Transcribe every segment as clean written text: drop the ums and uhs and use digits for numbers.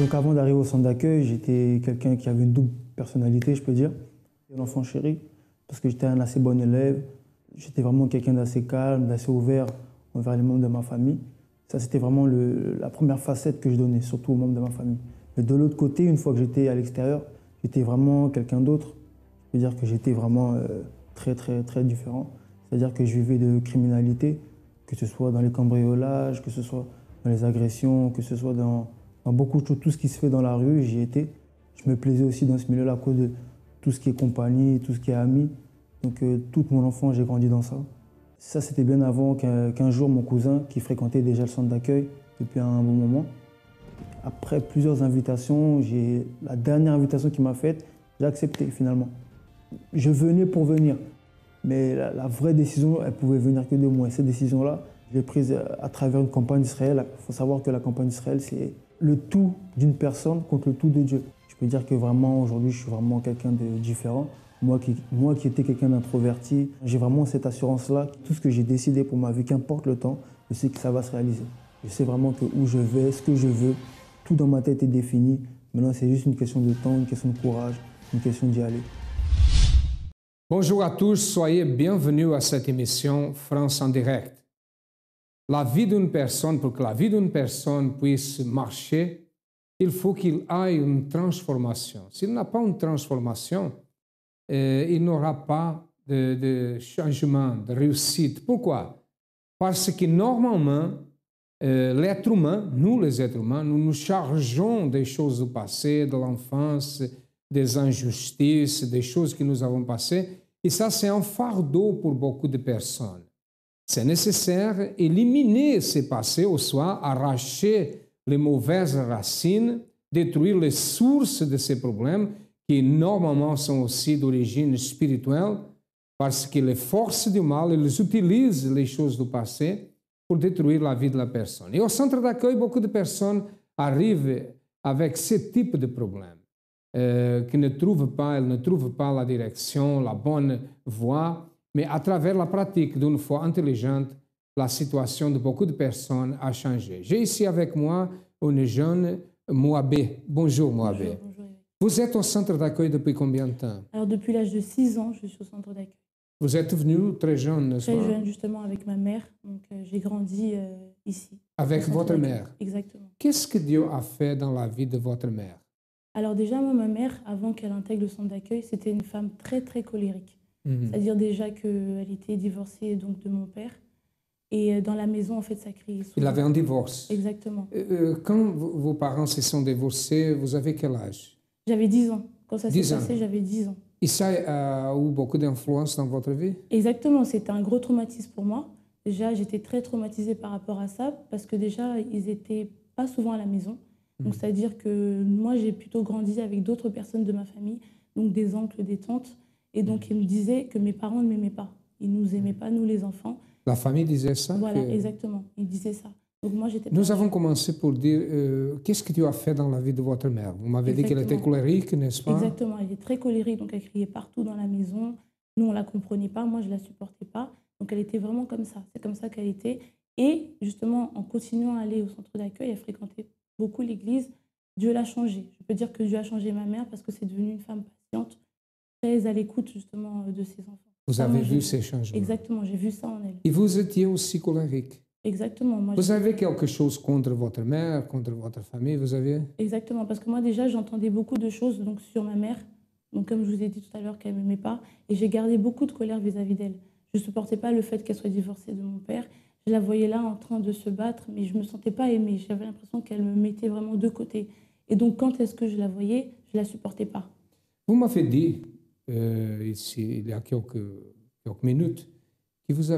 Donc avant d'arriver au centre d'accueil, j'étais quelqu'un qui avait une double personnalité, je peux dire. L'enfant chéri, parce que j'étais un assez bon élève. J'étais vraiment quelqu'un d'assez calme, d'assez ouvert envers les membres de ma famille. Ça, c'était vraiment la première facette que je donnais, surtout aux membres de ma famille. Mais de l'autre côté, une fois que j'étais à l'extérieur, j'étais vraiment quelqu'un d'autre. Je peux dire que j'étais vraiment très, très, très différent. C'est-à-dire que je vivais de criminalité, que ce soit dans les cambriolages, que ce soit dans les agressions, que ce soit dans beaucoup de choses, tout ce qui se fait dans la rue, j'y étais. Je me plaisais aussi dans ce milieu-là à cause de tout ce qui est compagnie, tout ce qui est amis. Donc toute mon enfance, j'ai grandi dans ça. Ça, c'était bien avant qu'un jour, mon cousin, qui fréquentait déjà le centre d'accueil depuis un bon moment, après plusieurs invitations, la dernière invitation qu'il m'a faite, j'ai accepté finalement. Je venais pour venir, mais la vraie décision, elle pouvait venir que de moi. Et cette décision-là, je l'ai prise à travers une campagne d'Israël. Il faut savoir que la campagne d'Israël, c'est le tout d'une personne contre le tout de Dieu. Je peux dire que vraiment, aujourd'hui, je suis vraiment quelqu'un de différent. Moi qui étais quelqu'un d'introverti, j'ai vraiment cette assurance-là. Tout ce que j'ai décidé pour ma vie, qu'importe le temps, je sais que ça va se réaliser. Je sais vraiment que où je vais, ce que je veux, tout dans ma tête est défini. Maintenant, c'est juste une question de temps, une question de courage, une question d'y aller. Bonjour à tous, soyez bienvenus à cette émission France en direct. La vie d'une personne, pour que la vie d'une personne puisse marcher, il faut qu'il ait une transformation. S'il n'a pas une transformation, il n'aura pas de changement, de réussite. Pourquoi? Parce que normalement, l'être humain, nous les êtres humains, nous nous chargeons des choses du passé, de l'enfance, des injustices, des choses que nous avons passées. Et ça, c'est un fardeau pour beaucoup de personnes. C'est nécessaire éliminer ces passés, ou soit arracher les mauvaises racines, détruire les sources de ces problèmes qui normalement sont aussi d'origine spirituelle, parce que les forces du mal, ils utilisent les choses du passé pour détruire la vie de la personne. Et au centre d'accueil, beaucoup de personnes arrivent avec ce type de problème, qui ne trouvent pas la direction, la bonne voie, mais à travers la pratique d'une foi intelligente, la situation de beaucoup de personnes a changé. J'ai ici avec moi une jeune Moabé. Bonjour Moabé. Bonjour. Vous êtes au centre d'accueil depuis combien de temps? Alors depuis l'âge de 6 ans, je suis au centre d'accueil. Vous êtes venu très jeune, n'est-ce pas? Très jeune, justement, avec ma mère. Donc j'ai grandi ici. Avec votre mère? Exactement. Qu'est-ce que Dieu a fait dans la vie de votre mère? Alors déjà, moi, ma mère, avant qu'elle intègre le centre d'accueil, c'était une femme très, très colérique. C'est-à-dire déjà qu'elle était divorcée donc, de mon père. Et dans la maison, en fait, ça criait souvent. Il avait un divorce? Exactement. Quand vos parents se sont divorcés, vous avez quel âge? J'avais 10 ans. Quand ça s'est 10 ans. passé, j'avais 10 ans. Et ça a eu beaucoup d'influence dans votre vie? Exactement, c'était un gros traumatisme pour moi. Déjà, j'étais très traumatisée par rapport à ça, parce que déjà, ils n'étaient pas souvent à la maison. Donc, c'est-à-dire que moi, j'ai plutôt grandi avec d'autres personnes de ma famille, donc des oncles, des tantes. Et donc, ils me disaient que mes parents ne m'aimaient pas. Ils ne nous aimaient pas, nous les enfants. La famille disait ça? Voilà, exactement. Ils disaient ça. Donc, moi, j'étais Nous avons commencé pour dire, qu'est-ce que Dieu a fait dans la vie de votre mère? Vous m'avez dit qu'elle était colérique, n'est-ce pas? Exactement, elle était très colérique, donc elle criait partout dans la maison. Nous, on ne la comprenait pas, moi, je ne la supportais pas. Donc, elle était vraiment comme ça. C'est comme ça qu'elle était. Et justement, en continuant à aller au centre d'accueil, elle fréquentait beaucoup l'église. Dieu l'a changée. Je peux dire que Dieu a changé ma mère parce que c'est devenu une femme patiente, très à l'écoute justement de ses enfants. Vous avez vu ces changements? Exactement, j'ai vu ça en elle. Et vous étiez aussi colérique? Exactement. Moi, vous avez quelque chose contre votre mère, contre votre famille, vous avez? Exactement, parce que moi déjà, j'entendais beaucoup de choses donc, sur ma mère. Donc comme je vous ai dit tout à l'heure, qu'elle ne m'aimait pas. Et j'ai gardé beaucoup de colère vis-à-vis d'elle. Je ne supportais pas le fait qu'elle soit divorcée de mon père. Je la voyais là en train de se battre, mais je ne me sentais pas aimée. J'avais l'impression qu'elle me mettait vraiment de côté. Et donc quand est-ce que je la voyais, je ne la supportais pas. Vous m'avez dit, ici, il y a quelques minutes, que vous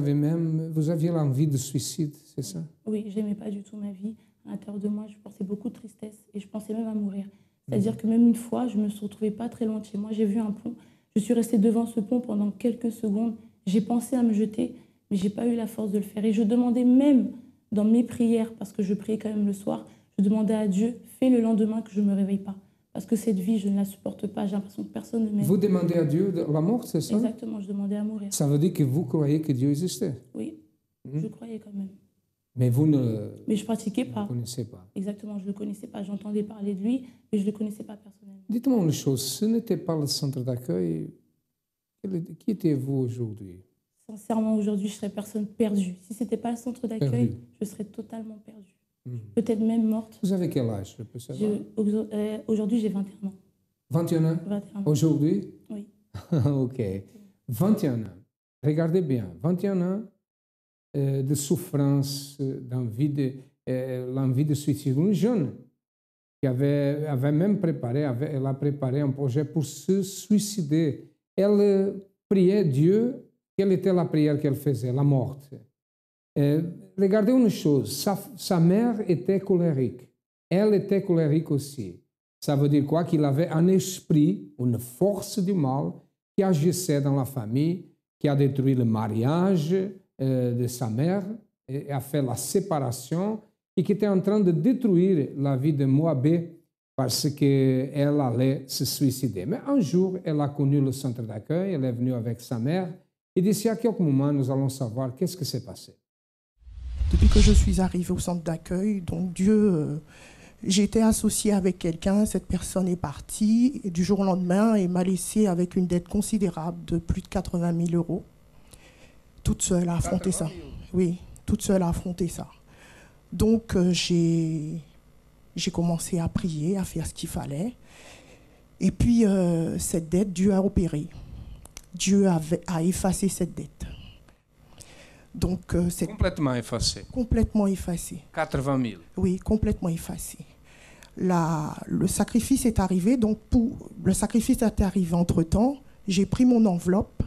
aviez l'envie de suicide, c'est ça? Oui, je n'aimais pas du tout ma vie. À l'intérieur de moi, je portais beaucoup de tristesse et je pensais même à mourir. C'est-à-dire que même une fois, je ne me suis retrouvée pas très loin de chez moi. J'ai vu un pont. Je suis restée devant ce pont pendant quelques secondes. J'ai pensé à me jeter, mais je n'ai pas eu la force de le faire. Et je demandais même dans mes prières, parce que je priais quand même le soir, je demandais à Dieu, fais le lendemain que je ne me réveille pas. Parce que cette vie, je ne la supporte pas. J'ai l'impression que personne ne m'aime. Vous demandez à Dieu la mort, c'est ça? Exactement, je demandais à mourir. Ça veut dire que vous croyez que Dieu existait? Oui, je croyais quand même. Mais vous ne Mais je ne pratiquais le pas. connaissez pas. Exactement, je ne le connaissais pas. J'entendais parler de lui, mais je ne le connaissais pas personnellement. Dites-moi une chose, ce n'était pas le centre d'accueil, qui étiez-vous aujourd'hui? Sincèrement, aujourd'hui, je serais personne perdue. Si ce n'était pas le centre d'accueil, Perdue. je serais totalement perdue. Mhm. Peut-être même morte. Vous avez quel âge, je peux savoir? Aujourd'hui, j'ai 21 ans. 21 ans? 21 ans. Aujourd'hui? Oui. OK. 21 ans. Regardez bien, 21 ans de souffrance, d'envie l'envie de suicide. Une jeune qui avait même préparé, elle a préparé un projet pour se suicider. Elle priait Dieu. Quelle était la prière qu'elle faisait? La mort. Regardez une chose, sa mère était colérique. Elle était colérique aussi. Ça veut dire quoi? Qu'il avait un esprit, une force du mal qui agissait dans la famille, qui a détruit le mariage de sa mère, et a fait la séparation, et qui était en train de détruire la vie de Moabé parce qu'elle allait se suicider. Mais un jour, elle a connu le centre d'accueil, elle est venue avec sa mère, et d'ici à quelques moments, nous allons savoir qu'est-ce qui s'est passé. Depuis que je suis arrivée au centre d'accueil, donc Dieu, j'ai été associée avec quelqu'un, cette personne est partie, et du jour au lendemain, elle m'a laissée avec une dette considérable de plus de 80 000 euros. Toute seule à affronter ça. Oui, toute seule à affronter ça. Donc j'ai commencé à prier, à faire ce qu'il fallait. Et puis cette dette, Dieu a opéré. Dieu a effacé cette dette. Donc, c'est Complètement effacé. Complètement effacé. 80 000. Oui, complètement effacé. Le sacrifice est arrivé. Donc, le sacrifice est arrivé entre-temps. J'ai pris mon enveloppe.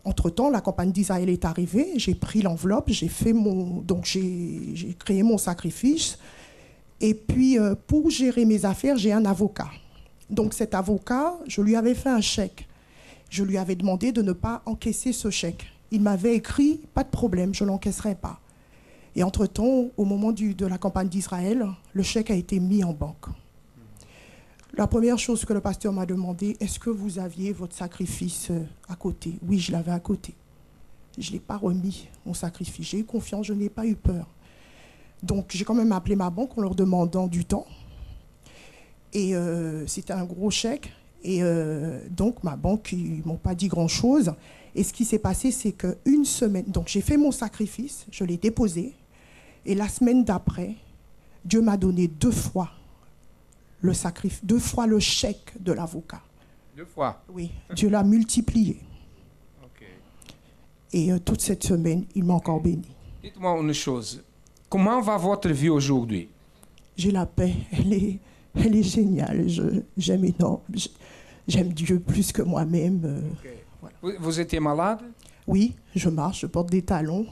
Entre-temps, la campagne d'Israël est arrivée. J'ai pris l'enveloppe. J'ai créé mon sacrifice. Et puis, pour gérer mes affaires, j'ai un avocat. Donc, cet avocat, je lui avais fait un chèque. Je lui avais demandé de ne pas encaisser ce chèque. Il m'avait écrit, pas de problème, je ne l'encaisserai pas. Et entre-temps, au moment de la campagne d'Israël, le chèque a été mis en banque. La première chose que le pasteur m'a demandé, est-ce que vous aviez votre sacrifice à côté? Oui, je l'avais à côté. Je ne l'ai pas remis, mon sacrifice. J'ai eu confiance, je n'ai pas eu peur. Donc, j'ai quand même appelé ma banque en leur demandant du temps. Et c'était un gros chèque. Et donc, ma banque, ils ne m'ont pas dit grand-chose. Et ce qui s'est passé, c'est qu'une semaine... Donc, j'ai fait mon sacrifice, je l'ai déposé. Et la semaine d'après, Dieu m'a donné 2 fois le sacrifice, 2 fois le chèque de l'avocat. 2 fois? Oui, Dieu l'a multiplié. OK. Et toute cette semaine, il m'a encore béni. Dites-moi une chose. Comment va votre vie aujourd'hui? J'ai la paix, elle est géniale. J'aime énorme. J'aime Dieu plus que moi-même. Okay. Voilà. Vous étiez malade? Oui, je marche, je porte des talons.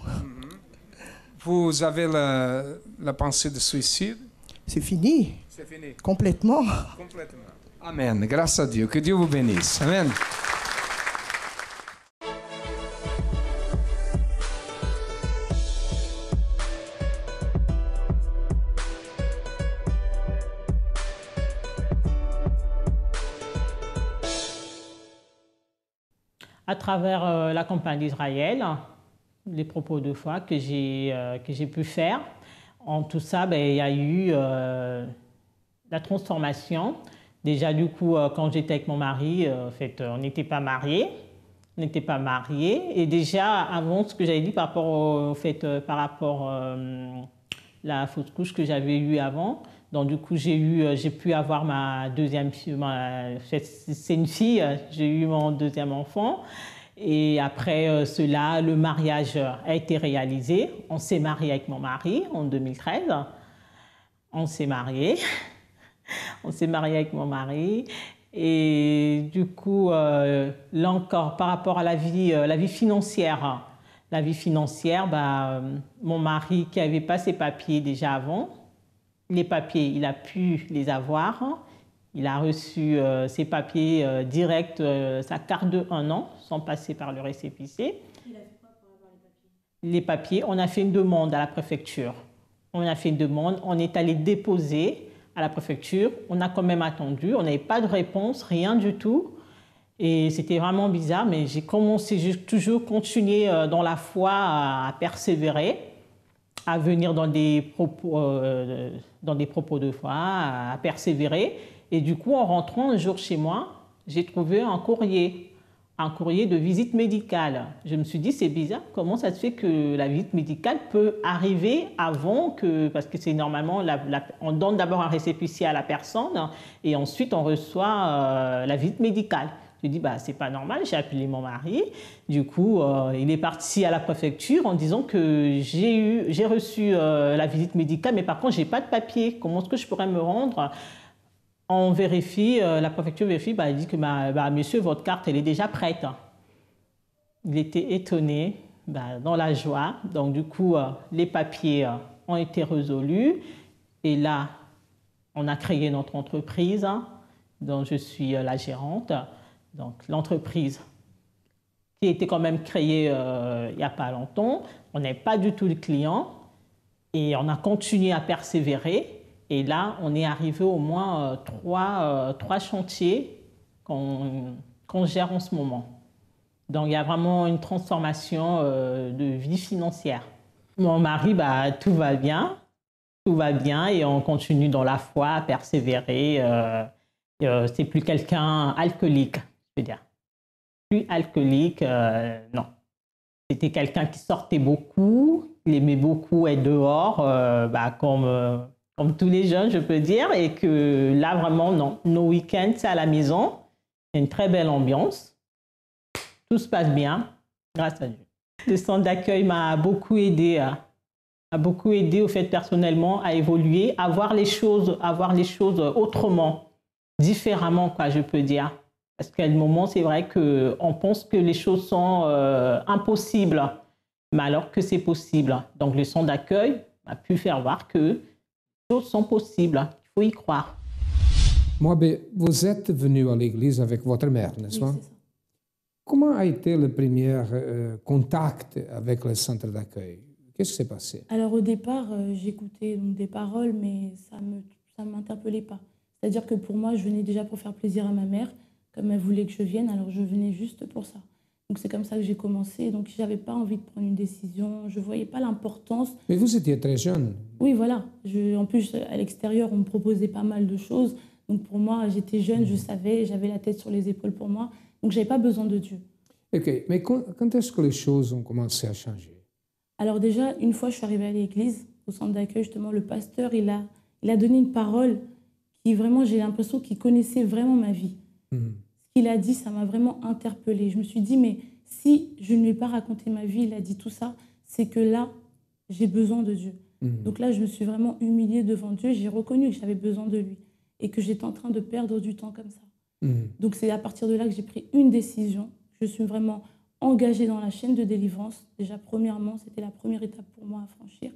Vous avez la pensée de suicide? C'est fini. C'est fini. Complètement. Complètement. Amen. Grâce à Dieu. Que Dieu vous bénisse. Amen. À travers la campagne d'Israël, les propos de foi que j'ai pu faire. En tout ça, il y a eu la transformation. Déjà, du coup, quand j'étais avec mon mari, en fait, on n'était pas mariés. On n'était pas mariés. Et déjà, avant, ce que j'avais dit par rapport par rapport à la fausse couche que j'avais eue avant, donc du coup, j'ai pu avoir ma deuxième fille. C'est une fille, j'ai eu mon deuxième enfant. Et après cela, le mariage a été réalisé. On s'est marié avec mon mari en 2013. On s'est marié. On s'est marié avec mon mari. Et du coup, là encore, par rapport à la vie financière, mon mari qui n'avait pas ses papiers déjà avant, les papiers, il a pu les avoir. Il a reçu ses papiers directs, sa carte de 1 an, sans passer par le récépissé. Il a fait quoi pour avoir les papiers? On a fait une demande à la préfecture. On est allé déposer à la préfecture. On a quand même attendu. On n'avait pas de réponse, rien du tout. Et c'était vraiment bizarre, mais j'ai toujours continué dans la foi à persévérer, à venir dans des propos de foi, à persévérer. Et du coup, en rentrant un jour chez moi, j'ai trouvé un courrier de visite médicale. Je me suis dit, c'est bizarre, comment ça se fait que la visite médicale peut arriver avant que... Parce que c'est normalement, on donne d'abord un récépissé à la personne et ensuite on reçoit la visite médicale. Je dis, bah, c'est pas normal, j'ai appelé mon mari. Du coup, il est parti à la préfecture en disant que j'ai reçu la visite médicale, mais par contre, j'ai pas de papier. Comment est-ce que je pourrais me rendre? On vérifie, la préfecture vérifie, bah, elle dit que monsieur, votre carte, elle est déjà prête. Il était étonné, dans la joie. Donc, du coup, les papiers ont été résolus. Et là, on a créé notre entreprise, dont je suis la gérante. Donc, l'entreprise qui a été quand même créée il n'y a pas longtemps. On n'est pas du tout le client. Et on a continué à persévérer. Et là, on est arrivé au moins trois chantiers qu'on gère en ce moment. Donc, il y a vraiment une transformation de vie financière. Mon mari, tout va bien et on continue dans la foi à persévérer. C'est plus quelqu'un alcoolique, je veux dire. Plus alcoolique, non. C'était quelqu'un qui sortait beaucoup, il aimait beaucoup être dehors, comme tous les jeunes, je peux dire, et que là, vraiment, non. Nos week-ends, c'est à la maison. Il y a une très belle ambiance. Tout se passe bien, grâce à Dieu. Le centre d'accueil m'a beaucoup aidé au fait personnellement à évoluer, à voir les choses autrement, différemment, quoi, je peux dire. Parce qu'à un moment, c'est vrai qu'on pense que les choses sont impossibles, mais alors que c'est possible. Donc, le centre d'accueil m'a pu faire voir que choses sont possibles, il faut y croire. Moabé, vous êtes venu à l'église avec votre mère, n'est-ce pas? Oui, c'est ça. Comment a été le premier contact avec le centre d'accueil? Qu'est-ce qui s'est passé? Alors au départ, j'écoutais donc des paroles, mais ça m'interpellait pas. C'est-à-dire que pour moi, je venais déjà pour faire plaisir à ma mère, comme elle voulait que je vienne, alors je venais juste pour ça. Donc c'est comme ça que j'ai commencé. Donc j'avais pas envie de prendre une décision, je voyais pas l'importance. Mais vous étiez très jeune. Oui, voilà. En plus, à l'extérieur, on me proposait pas mal de choses. Donc pour moi, j'étais jeune, je savais, j'avais la tête sur les épaules pour moi. Donc j'avais pas besoin de Dieu. Ok, mais quand est-ce que les choses ont commencé à changer? Alors déjà, une fois, je suis arrivée à l'église, au centre d'accueil, justement, le pasteur, il a donné une parole qui vraiment, j'ai l'impression qu'il connaissait vraiment ma vie. Ce qu'il a dit, ça m'a vraiment interpellée. Je me suis dit, mais si je ne lui ai pas raconté ma vie, il a dit tout ça, c'est que là, j'ai besoin de Dieu. Donc là, je me suis vraiment humiliée devant Dieu. J'ai reconnu que j'avais besoin de lui et que j'étais en train de perdre du temps comme ça. Donc c'est à partir de là que j'ai pris une décision. Je suis vraiment engagée dans la chaîne de délivrance. Déjà, premièrement, c'était la première étape pour moi à franchir.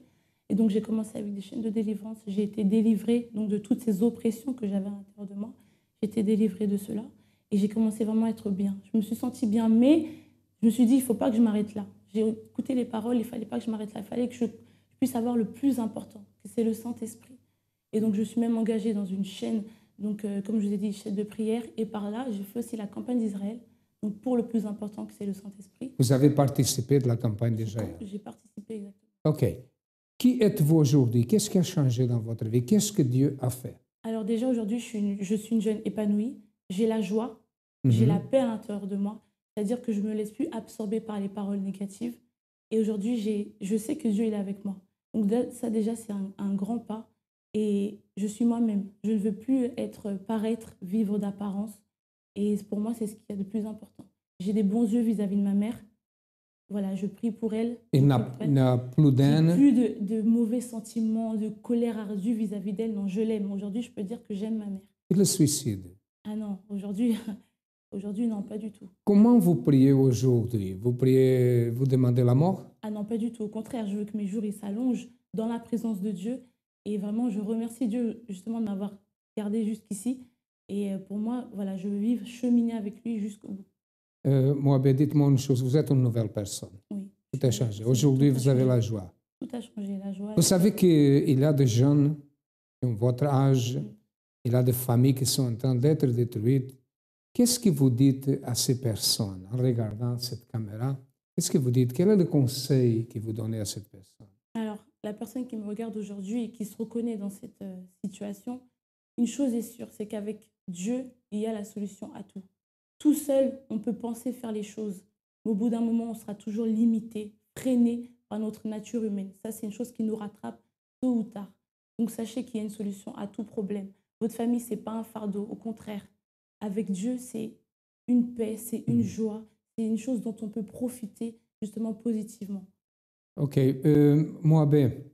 Et donc, j'ai commencé avec des chaînes de délivrance. J'ai été délivrée donc, de toutes ces oppressions que j'avais à l'intérieur de moi. J'ai été délivrée de cela. Et j'ai commencé vraiment à être bien. Je me suis sentie bien, mais je me suis dit, il ne faut pas que je m'arrête là. J'ai écouté les paroles, il ne fallait pas que je m'arrête là. Il fallait que je puisse avoir le plus important, que c'est le Saint-Esprit. Et donc, je suis même engagée dans une chaîne, donc, comme je vous ai dit, chaîne de prière. Et par là, j'ai fait aussi la campagne d'Israël. Donc, pour le plus important, que c'est le Saint-Esprit. Vous avez participé de la campagne d'Israël? J'ai participé, exactement. OK. Qui êtes-vous aujourd'hui? Qu'est-ce qui a changé dans votre vie? Qu'est-ce que Dieu a fait? Alors déjà, aujourd'hui, je suis une jeune épanouie. J'ai la joie, j'ai la paix à l'intérieur de moi. C'est-à-dire que je ne me laisse plus absorber par les paroles négatives. Et aujourd'hui, je sais que Dieu il est avec moi. Donc ça, déjà, c'est un grand pas. Et je suis moi-même. Je ne veux plus paraître, vivre d'apparence. Et pour moi, c'est ce qu'il y a de plus important. J'ai des bons yeux vis-à-vis de ma mère. Voilà, je prie pour elle. Il n'a plus d'haine. Plus de mauvais sentiments, de colère ardue vis-à-vis d'elle. Non, je l'aime. Aujourd'hui, je peux dire que j'aime ma mère. Et le suicide? Ah non, aujourd'hui, non, pas du tout. Comment vous priez aujourd'hui? Vous priez, vous demandez la mort? Ah non, pas du tout. Au contraire, je veux que mes jours ils s'allongent dans la présence de Dieu. Et vraiment, je remercie Dieu justement de m'avoir gardé jusqu'ici. Et pour moi, voilà, je veux vivre, cheminer avec lui jusqu'au bout. Moabé, dites-moi une chose, vous êtes une nouvelle personne. Oui. Tout a changé. Aujourd'hui, vous avez la joie. Tout a changé, la joie. Vous savez qu'il y a des jeunes qui ont votre âge, il y a des familles qui sont en train d'être détruites. Qu'est-ce que vous dites à ces personnes en regardant cette caméra? Qu'est-ce que vous dites? Quel est le conseil que vous donnez à cette personne? Alors, la personne qui me regarde aujourd'hui et qui se reconnaît dans cette situation, une chose est sûre, c'est qu'avec Dieu, il y a la solution à tout. Tout seul, on peut penser faire les choses, mais au bout d'un moment, on sera toujours limité, freiné par notre nature humaine. Ça, c'est une chose qui nous rattrape tôt ou tard. Donc, sachez qu'il y a une solution à tout problème. Votre famille, ce n'est pas un fardeau, au contraire. Avec Dieu, c'est une paix, c'est une joie, c'est une chose dont on peut profiter justement positivement. Ok. Moabé,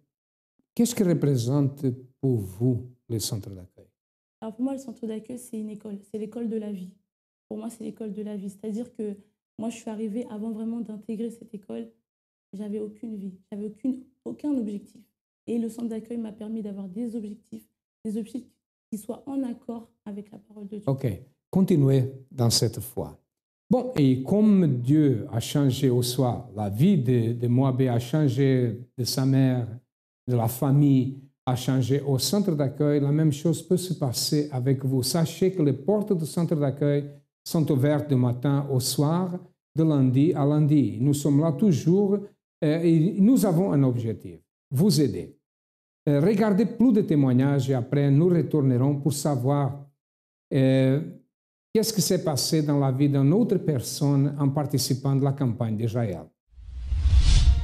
qu'est-ce que représente pour vous le centre d'accueil? Alors pour moi, le centre d'accueil, c'est une école, c'est l'école de la vie. Pour moi, c'est l'école de la vie. C'est-à-dire que moi, je suis arrivée avant vraiment d'intégrer cette école. J'avais aucune vie, j'avais aucun objectif. Et le centre d'accueil m'a permis d'avoir des objectifs qui soient en accord avec la parole de Dieu. Ok, continuez dans cette foi. Bon, et comme Dieu a changé au soir, la vie de Moabé a changé de sa mère, de la famille, a changé au centre d'accueil, la même chose peut se passer avec vous. Sachez que les portes du centre d'accueil sont ouvertes du matin au soir, de lundi à lundi. Nous sommes là toujours et nous avons un objectif, vous aider. Regardez plus de témoignages et après nous retournerons pour savoir qu'est-ce qui s'est passé dans la vie d'une autre personne en participant de la campagne d'Israël.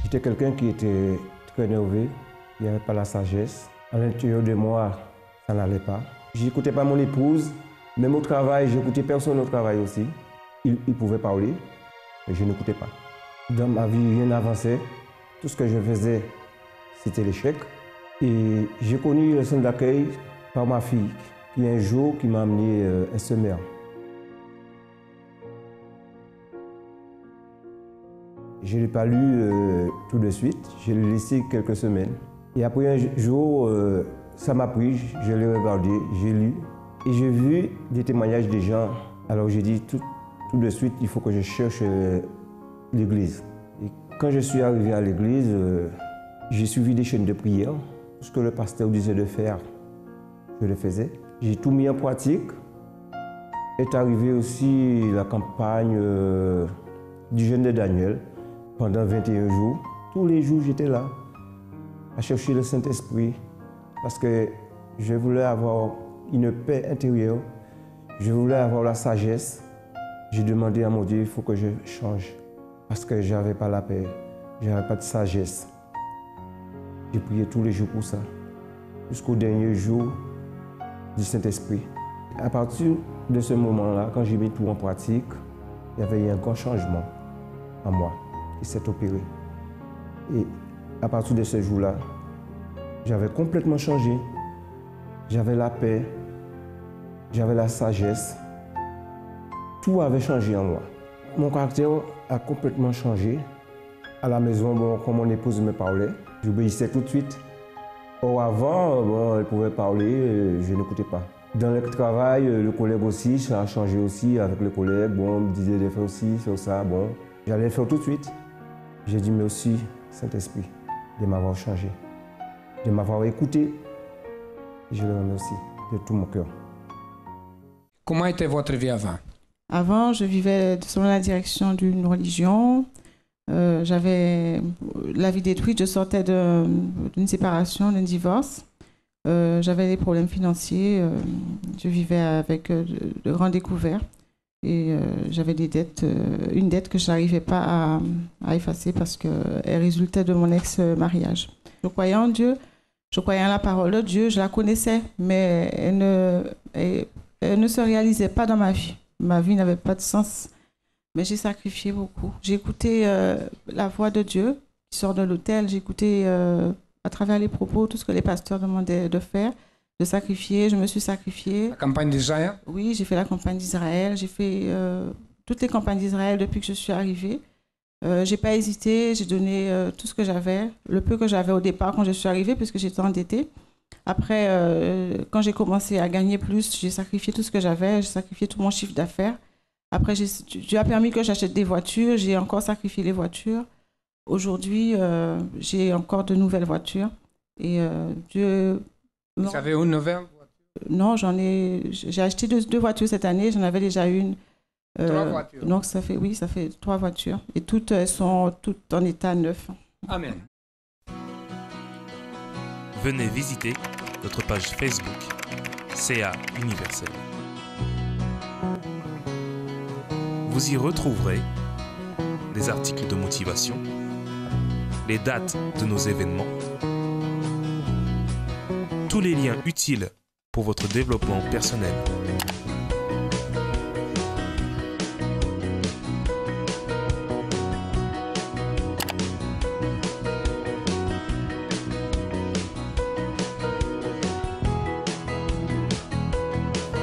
J'étais quelqu'un qui était très nerveux, il n'y avait pas la sagesse. À l'intérieur de moi, ça n'allait pas. Je n'écoutais pas mon épouse, même au travail, je n'écoutais personne au travail aussi. Il pouvait parler, mais je n'écoutais pas. Dans ma vie, rien n'avançait. Tout ce que je faisais, c'était l'échec. Et j'ai connu le centre d'accueil par ma fille, qui un jour qui m'a amené un semeur. Je ne l'ai pas lu tout de suite, je l'ai laissé quelques semaines. Et après un jour, ça m'a pris, je l'ai regardé, j'ai lu et j'ai vu des témoignages des gens. Alors j'ai dit tout de suite, il faut que je cherche l'église. Et quand je suis arrivé à l'église, j'ai suivi des chaînes de prière. Tout ce que le pasteur disait de faire, je le faisais. J'ai tout mis en pratique. Est arrivée aussi la campagne du jeûne de Daniel pendant 21 jours. Tous les jours, j'étais là à chercher le Saint-Esprit parce que je voulais avoir une paix intérieure. Je voulais avoir la sagesse. J'ai demandé à mon Dieu, il faut que je change parce que je n'avais pas la paix, je n'avais pas de sagesse. J'ai prié tous les jours pour ça, jusqu'au dernier jour du Saint-Esprit. À partir de ce moment-là, quand j'ai mis tout en pratique, il y avait eu un grand changement en moi qui s'est opéré. Et à partir de ce jour-là, j'avais complètement changé. J'avais la paix, j'avais la sagesse. Tout avait changé en moi. Mon caractère a complètement changé. À la maison, bon, quand mon épouse me parlait, j'obéissais tout de suite. Or avant, bon, elle pouvait parler, je n'écoutais pas. Dans le travail, le collègue aussi, ça a changé aussi avec le collègue. Bon, on me disait de faire aussi, faire ça, bon. J'allais le faire tout de suite. J'ai dit merci, Saint-Esprit, de m'avoir changé, de m'avoir écouté. Je le remercie de tout mon cœur. Comment était votre vie avant? Avant, je vivais selon la direction d'une religion. J'avais la vie détruite, je sortais d'une séparation, d'un divorce. J'avais des problèmes financiers, je vivais avec de grands découverts et j'avais des dettes, une dette que je n'arrivais pas à effacer parce qu'elle résultait de mon ex-mariage. Je croyais en Dieu, je croyais en la parole de Dieu, je la connaissais, mais elle ne se réalisait pas dans ma vie. Ma vie n'avait pas de sens. Mais j'ai sacrifié beaucoup. J'ai écouté la voix de Dieu qui sort de l'autel. J'ai écouté à travers les propos tout ce que les pasteurs demandaient de faire, de sacrifier. Je me suis sacrifiée. La campagne d'Israël? Oui, j'ai fait la campagne d'Israël. J'ai fait toutes les campagnes d'Israël depuis que je suis arrivée. Je n'ai pas hésité. J'ai donné tout ce que j'avais, le peu que j'avais au départ quand je suis arrivée, puisque j'étais endettée. Après, quand j'ai commencé à gagner plus, j'ai sacrifié tout ce que j'avais. J'ai sacrifié tout mon chiffre d'affaires. Après, Dieu a permis que j'achète des voitures. J'ai encore sacrifié les voitures. Aujourd'hui, j'ai encore de nouvelles voitures. Et Dieu... Vous avez une nouvelle voiture? Non, j'ai acheté deux voitures cette année. J'en avais déjà une. 3 voitures? Donc, ça fait 3 voitures. Et toutes sont toutes en état neuf. Amen. venez visiter notre page Facebook CA Universel. Vous y retrouverez des articles de motivation, les dates de nos événements, tous les liens utiles pour votre développement personnel.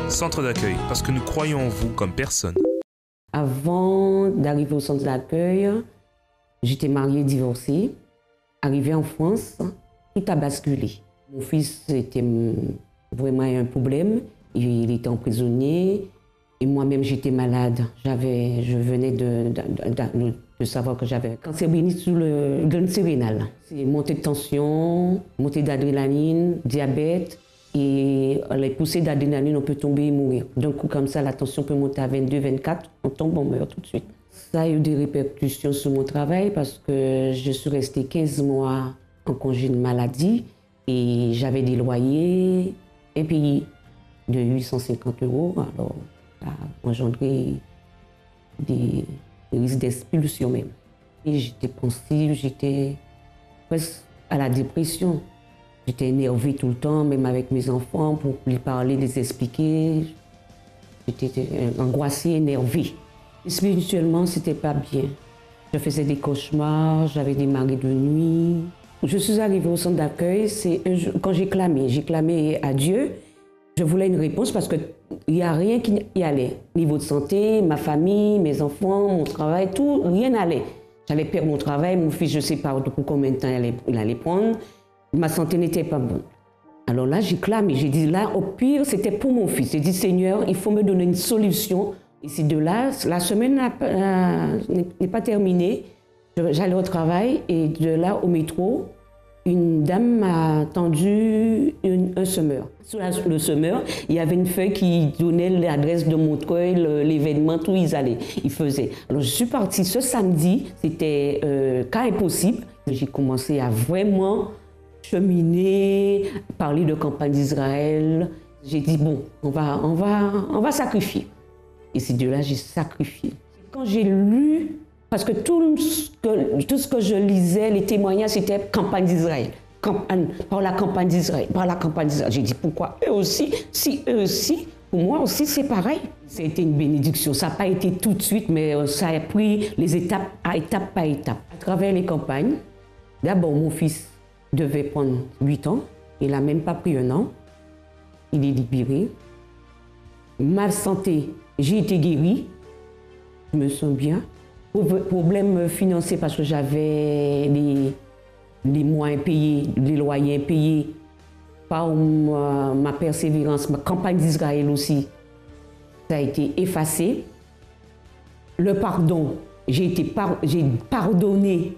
Centre d'accueil, parce que nous croyons en vous comme personne. Avant d'arriver au centre d'accueil, j'étais mariée, divorcée. Arrivée en France, tout a basculé. Mon fils était vraiment un problème. Il était emprisonné et moi-même j'étais malade. Je venais de savoir que j'avais un cancer bénin sous le glande sérénale. C'est montée de tension, montée d'adrénaline, diabète. Et les poussées d'adrénaline, on peut tomber et mourir. D'un coup comme ça, la tension peut monter à 22, 24, on tombe, on meurt tout de suite. Ça a eu des répercussions sur mon travail parce que je suis restée 15 mois en congé de maladie et j'avais des loyers impayés de 850 €. Alors, ça a engendré des risques d'expulsion même. Et j'étais pensive, j'étais presque à la dépression. J'étais énervée tout le temps, même avec mes enfants, pour les parler, les expliquer. J'étais angoissée, énervée. Et spirituellement, c'était pas bien. Je faisais des cauchemars, j'avais des marées de nuit. Je suis arrivée au centre d'accueil, quand j'ai clamé à Dieu. Je voulais une réponse parce qu'il n'y a rien qui y allait. Niveau de santé, ma famille, mes enfants, mon travail, tout, rien n'allait. J'allais perdre mon travail, mon fils, je ne sais pas pour combien de temps il allait prendre. Ma santé n'était pas bonne. Alors là, j'ai clamé, j'ai dit là, au pire, c'était pour mon fils. J'ai dit, Seigneur, il faut me donner une solution. Et c'est de là, la semaine n'est pas terminée. J'allais au travail et de là, au métro, une dame m'a tendu un semeur. Sur le semeur, il y avait une feuille qui donnait l'adresse de Montreuil, l'événement, tout ils faisaient. Alors je suis partie ce samedi, c'était cas impossible. J'ai commencé à vraiment cheminer, parler de campagne d'Israël. J'ai dit bon, on va sacrifier. Et c'est de là j'ai sacrifié. Quand j'ai lu, parce que tout ce que je lisais, les témoignages, c'était campagne d'Israël. Par la campagne d'Israël, par la campagne d'Israël. J'ai dit pourquoi eux aussi, si eux aussi, pour moi aussi c'est pareil. Ça a été une bénédiction. Ça n'a pas été tout de suite, mais ça a pris les étapes par étape. À travers les campagnes, d'abord mon fils devait prendre 8 ans. Il n'a même pas pris 1 an. Il est libéré. Ma santé, j'ai été guérie. Je me sens bien. Problème financier parce que j'avais les mois impayés, les loyers impayés. Par ma persévérance, ma campagne d'Israël aussi, ça a été effacé. Le pardon, j'ai pardonné.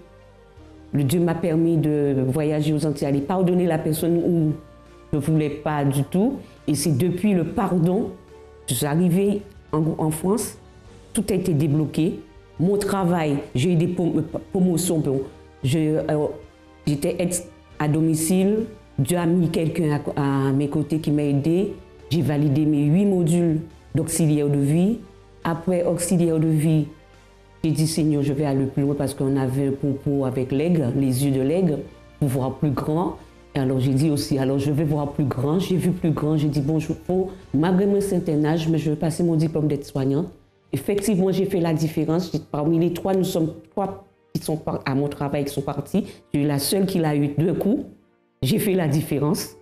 Le Dieu m'a permis de voyager aux Antilles, aller pardonner la personne où je ne voulais pas du tout. Et c'est depuis le pardon, je suis arrivée en France, tout a été débloqué. Mon travail, j'ai eu des promotions. J'étais aide à domicile. Dieu a mis quelqu'un à mes côtés qui m'a aidé. J'ai validé mes 8 modules d'auxiliaire de vie. Après auxiliaire de vie, j'ai dit Seigneur, je vais aller plus loin parce qu'on avait un propos avec l'aigle, les yeux de l'aigle, pour voir plus grand. Et alors j'ai dit aussi, alors je vais voir plus grand. J'ai vu plus grand. J'ai dit bon, malgré mon certain âge, mais je vais passer mon diplôme d'aide-soignante. Effectivement, j'ai fait la différence. Parmi les 3, nous sommes 3 qui sont à mon travail qui sont partis. Je suis la seule qui l'a eu 2 coups. J'ai fait la différence.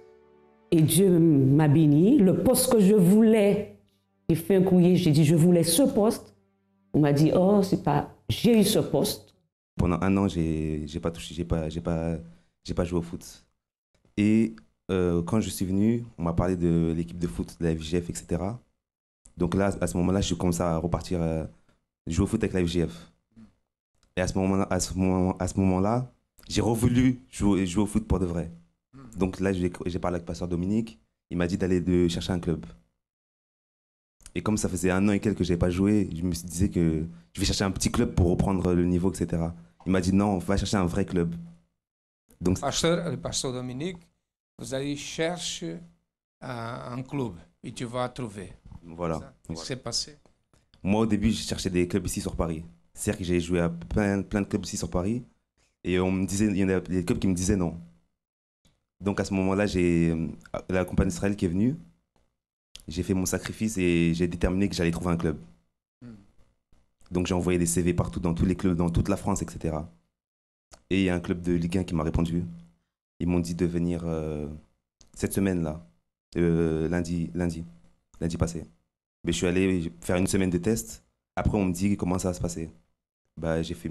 Et Dieu m'a béni. Le poste que je voulais, j'ai fait un courrier, j'ai dit je voulais ce poste. On m'a dit oh, c'est pas. J'ai eu ce poste. Pendant 1 an, j'ai pas touché, j'ai pas joué au foot. Et quand je suis venu, on m'a parlé de l'équipe de foot de la FGF, etc. Donc là, à ce moment-là, je commence à repartir jouer au foot avec la FGF. Et à ce moment-là, j'ai revoulu jouer au foot pour de vrai. Donc là, j'ai parlé avec le pasteur Dominique. Il m'a dit d'aller chercher un club. Et comme ça faisait 1 an et quelques que je n'avais pas joué, je me disais que je vais chercher un petit club pour reprendre le niveau, etc. Il m'a dit non, on va chercher un vrai club. Donc, le pasteur Dominique Vous allez chercher un club et tu vas trouver. Voilà. Qu'est-ce qui s'est passé? Moi, au début, je cherchais des clubs ici sur Paris. C'est-à-dire que j'ai joué à plein de clubs ici sur Paris. Et on me disait, il y en a des clubs qui me disaient non. Donc à ce moment-là, j'ai la compagnie d'Israël qui est venue. J'ai fait mon sacrifice et j'ai déterminé que j'allais trouver un club. Donc j'ai envoyé des CV partout, dans tous les clubs, dans toute la France, etc. Et il y a un club de Ligue 1 qui m'a répondu. Ils m'ont dit de venir cette semaine-là, lundi passé. Mais je suis allé faire une semaine de test. Après, on me dit comment ça va se passer. Bah, j'ai fait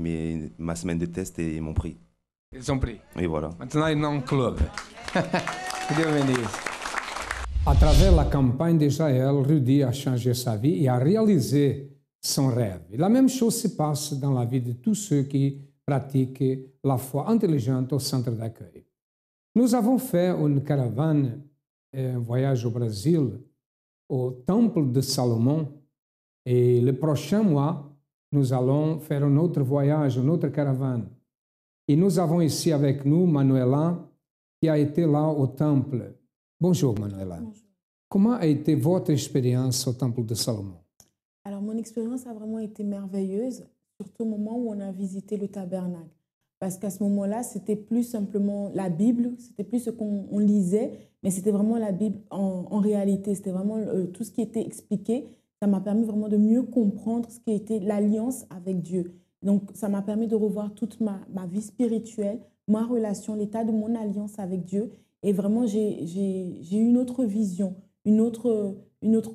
ma semaine de test et ils m'ont pris. Ils ont pris. Et voilà. Maintenant, ils ont un club. Dieu bénisse. À travers la campagne d'Israël, Rudy a changé sa vie et a réalisé son rêve. Et la même chose se passe dans la vie de tous ceux qui pratiquent la foi intelligente au centre d'accueil. Nous avons fait une caravane, un voyage au Brésil, au temple de Salomon. Et le prochain mois, nous allons faire un autre voyage, une autre caravane. Et nous avons ici avec nous Manuela, qui a été là au temple. Bonjour Manuela. Bonjour. Comment a été votre expérience au temple de Salomon? Alors, mon expérience a vraiment été merveilleuse, surtout au moment où on a visité le tabernacle. Parce qu'à ce moment-là, c'était plus simplement la Bible, c'était plus ce qu'on lisait, mais c'était vraiment la Bible en réalité. C'était vraiment tout ce qui était expliqué. Ça m'a permis vraiment de mieux comprendre ce qui était l'alliance avec Dieu. Donc, ça m'a permis de revoir toute ma vie spirituelle, ma relation, l'état de mon alliance avec Dieu. Et vraiment, j'ai eu une autre vision, une autre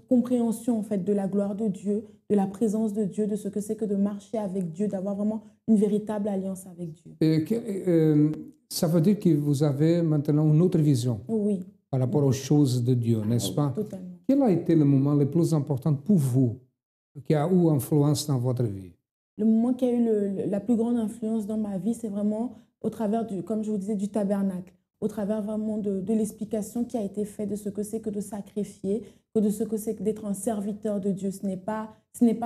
compréhension en fait, de la gloire de Dieu, de la présence de Dieu, de ce que c'est que de marcher avec Dieu, d'avoir vraiment une véritable alliance avec Dieu. Ça veut dire que vous avez maintenant une autre vision Oui. par rapport aux choses de Dieu, n'est-ce pas? Totalement. Quel a été le moment le plus important pour vous, qui a eu influence dans votre vie? Le moment qui a eu la plus grande influence dans ma vie, c'est vraiment au travers, comme je vous disais, du tabernacle, au travers vraiment de l'explication qui a été faite de ce que c'est que de sacrifier, que de ce que c'est que d'être un serviteur de Dieu. Ce n'est pas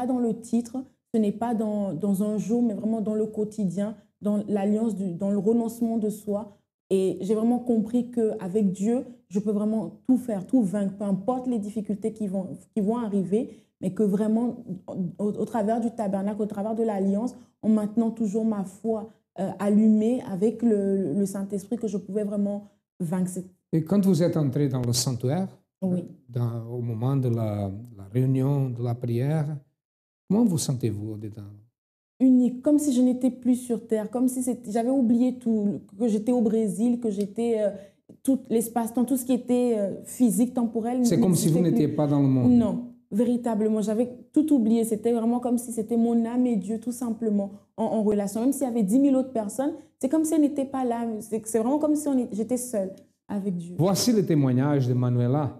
dans le titre, ce n'est pas dans un jour, mais vraiment dans le quotidien, dans l'alliance, dans le renoncement de soi. Et j'ai vraiment compris qu'avec Dieu, je peux vraiment tout faire, tout vaincre, peu importe les difficultés qui vont arriver, mais que vraiment, au travers du tabernacle, au travers de l'alliance, en maintenant toujours ma foi allumée avec le Saint-Esprit, que je pouvais vraiment vaincre. Et quand vous êtes entré dans le sanctuaire, oui. Au moment de la réunion, de la prière, comment vous sentez-vous dedans? Unique, comme si je n'étais plus sur terre, comme si j'avais oublié tout, que j'étais au Brésil, que j'étais tout l'espace-temps, tout ce qui était physique, temporel. C'est comme si vous n'étiez pas dans le monde. Non, véritablement, j'avais tout oublié. C'était vraiment comme si c'était mon âme et Dieu, tout simplement, en relation. Même s'il y avait 10 000 autres personnes, c'est comme si elle n'était pas là. C'est vraiment comme si j'étais seule avec Dieu. Voici le témoignage de Manuela,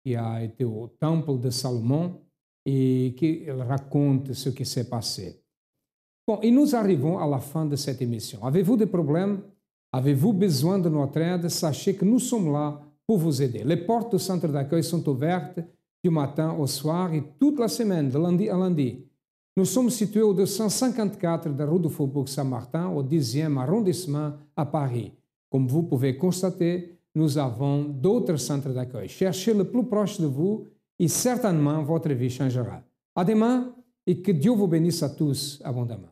qui a été au temple de Salomon et qui raconte ce qui s'est passé. Bon, et nous arrivons à la fin de cette émission. Avez-vous des problèmes? Avez-vous besoin de notre aide? Sachez que nous sommes là pour vous aider. Les portes du centre d'accueil sont ouvertes du matin au soir et toute la semaine, de lundi à lundi. Nous sommes situés au 254 de la rue du Faubourg Saint-Martin, au 10e arrondissement à Paris. Comme vous pouvez constater, nous avons d'autres centres d'accueil. Cherchez le plus proche de vous et certainement votre vie changera. À demain et que Dieu vous bénisse à tous abondamment.